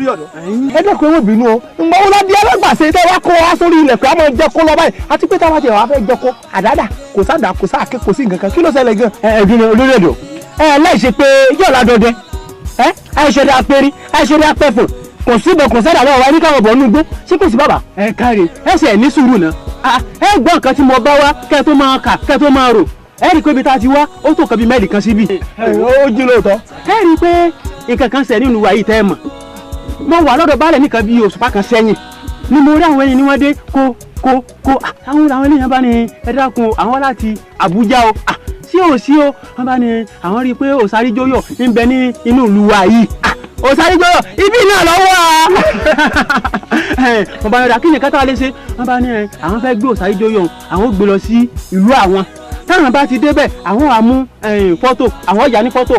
olórí ọ̀dọ́. ẹ dẹ́kun ewé bínú o ǹgbà wo la di alágbàṣe tẹ́ wá kó wá sórí ilẹ̀ pé a máa jẹ kó lọ báyìí àti pé táwa jẹ wàá fẹ́ jẹ kó àdáda kò sáàdà kò sáàké kò sí nǹkan kan kí ló ṣẹlẹ̀ gan. ẹ̀ẹ́dùn olórí ọ̀dọ́ láì ṣe pé yóò ládọdẹ àìṣẹ̀dá apẹ́rí àìṣẹ̀dá apẹ́fò kò síbẹ̀ kò sẹ́dá lọ́wọ́ wa ní káwọn bọ̀ nùgbó ṣé kò sí bàbá. ẹ káre ẹsẹ̀ ní sùúrù náà ẹ gbọ́ nǹkan tí mo bá wá kẹ́ tó máa kà kẹ́ tó máa rò ẹ rí i pé ibi tá a ti wá ó tó kan bíi mẹ́ẹ̀lì kan síbi. ó jí lóòótọ́. ẹ rí i pé nǹkan kan ṣẹ̀ nínú wa yìí tẹ́ ẹ mọ̀ mo wà lọ́dọ̀ baálẹ̀ nìkan bíi òṣùpá kan sẹ́yìn ni mo rí àwọn ẹyin ni wọ́n dé kó àwọn eléyàn bá ní ẹ dákun àwọn láti Àbújá o sí o wọ́n bá ní àwọn rí i pé Òsáríjóyọ̀ ń bẹ ní inú ìlú wa yìí Òsáríjóyọ̀ ibi náà lọ́wọ́ wọ́n bá ní ọ̀dà kí ni kátà lè ṣe wọ́n bá ní àwọn fẹ́ gbé Òsáríjóyọ̀ àwọn ó gbé lọ sí ìlú àwọn táwọn bá ti débẹ̀ àwọn á mú fọ́tò àwọn ọ̀yà ní fọ́tò